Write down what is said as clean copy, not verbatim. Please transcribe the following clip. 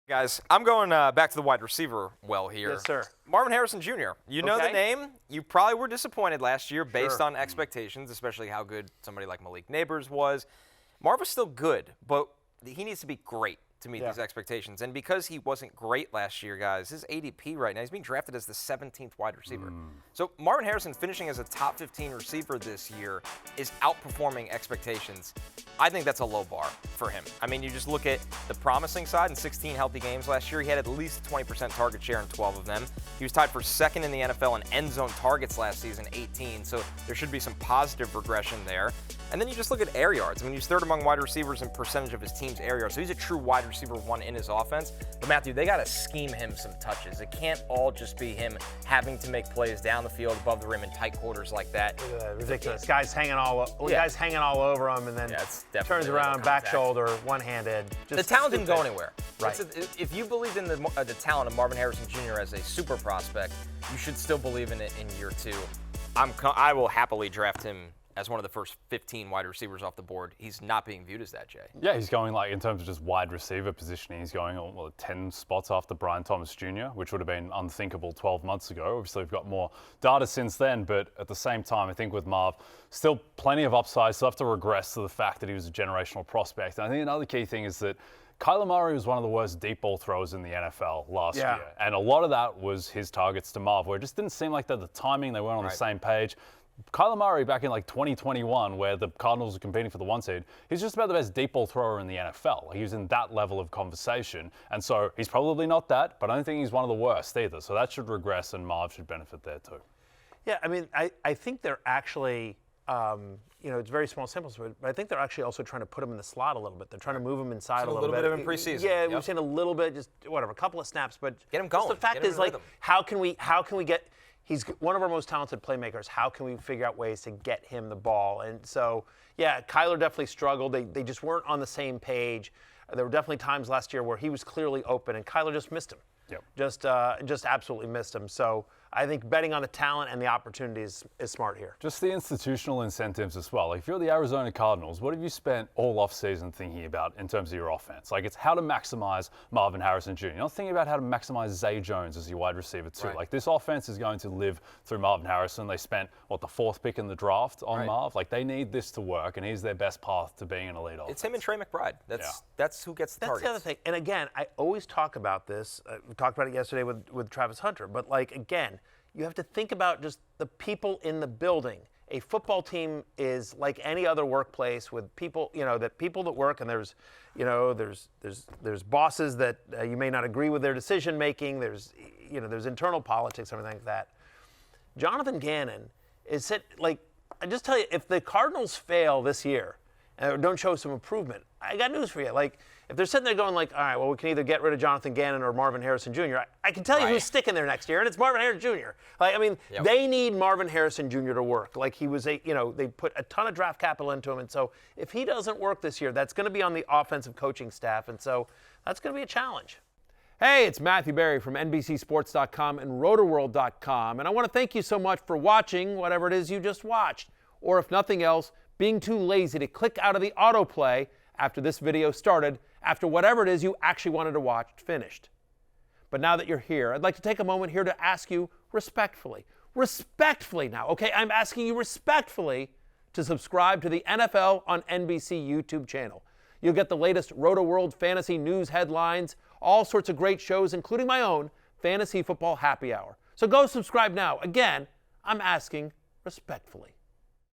Guys, I'm going back to the wide receiver well here. Yes, sir. Marvin Harrison Jr. You know the name. You probably were disappointed last year based on expectations, especially how good somebody like Malik Neighbors was. Marv was still good, but he needs to be great to meet these expectations. And because he wasn't great last year, guys, his ADP right now, he's being drafted as the 17th wide receiver. So Marvin Harrison finishing as a top 15 receiver this year is outperforming expectations. I think that's a low bar for him. I mean, you just look at the promising side in 16 healthy games last year. He had at least 20% target share in 12 of them. He was tied for second in the NFL in end zone targets last season, 18. So there should be some positive regression there. And then you just look at air yards. I mean, he's third among wide receivers in percentage of his team's air yards. So he's a true wide receiver one in his offense. But Matthew, they got to scheme him some touches. It can't all just be him having to make plays down the field, above the rim, in tight quarters like that. Ridiculous. Guys hanging all over him, and then turns around, back shoulder, one-handed. The talent didn't go anywhere. Right. If you believed in the talent of Marvin Harrison Jr. as a super prospect, you should still believe in it in year two. I will happily draft him as one of the first 15 wide receivers off the board. He's not being viewed as that, Jay. Yeah, he's going, like, in terms of just wide receiver positioning, he's going 10 spots after Brian Thomas Jr., which would have been unthinkable 12 months ago. Obviously, we've got more data since then, but at the same time, I think with Marv, still plenty of upside, still have to regress to the fact that he was a generational prospect. And I think another key thing is that Kyler Murray was one of the worst deep ball throwers in the NFL last year. And a lot of that was his targets to Marv, where it just didn't seem like that the timing, they weren't on the same page. Kyler Murray back in like 2021, where the Cardinals were competing for the 1 seed, he's just about the best deep ball thrower in the NFL. He was in that level of conversation. And so he's probably not that, but I don't think he's one of the worst either. So that should regress, and Marv should benefit there too. Yeah, I mean, I think they're actually, it's very small samples, but I think they're actually also trying to put him in the slot a little bit. They're trying to move him inside a little bit. A little bit of him preseason. Yeah, we've seen a little bit, just whatever, a couple of snaps, but get him going. The fact is, like, how can we get? He's one of our most talented playmakers. How can we figure out ways to get him the ball? And so, yeah, Kyler definitely struggled. They just weren't on the same page. There were definitely times last year where he was clearly open, and Kyler just missed him. Yep. Just absolutely missed him. So I think betting on the talent and the opportunities is smart here. Just the institutional incentives as well. Like, if you're the Arizona Cardinals, what have you spent all offseason thinking about in terms of your offense? Like, it's how to maximize Marvin Harrison Jr. You're not thinking about how to maximize Zay Jones as your wide receiver too. Like, this offense is going to live through Marvin Harrison. They spent, the 4th pick in the draft on Marv? Like, they need this to work, and he's their best path to being an elite offense. It's him and Trey McBride. That's who gets the targets. That's the other thing. And again, I always talk about this. We talked about it yesterday with Travis Hunter. But, like, again, you have to think about just the people in the building. A football team is like any other workplace with people, people that work, and there's bosses that you may not agree with their decision making. There's internal politics, everything like that. Jonathan Gannon is I just tell you, if the Cardinals fail this year and don't show some improvement, I got news for you. Like, if they're sitting there going like, all right, well, we can either get rid of Jonathan Gannon or Marvin Harrison Jr., I can tell you who's sticking there next year, and it's Marvin Harrison Jr. Like, I mean, they need Marvin Harrison Jr. to work. Like, he was they put a ton of draft capital into him, and so if he doesn't work this year, that's going to be on the offensive coaching staff, and so that's going to be a challenge. Hey, it's Matthew Berry from NBCSports.com and RotoWorld.com, and I want to thank you so much for watching whatever it is you just watched, or if nothing else, being too lazy to click out of the autoplay after this video started, after whatever it is you actually wanted to watch finished. But now that you're here, I'd like to take a moment here to ask you respectfully now, okay? I'm asking you respectfully to subscribe to the NFL on NBC YouTube channel. You'll get the latest RotoWorld fantasy news headlines, all sorts of great shows, including my own Fantasy Football Happy Hour. So go subscribe now. Again, I'm asking respectfully.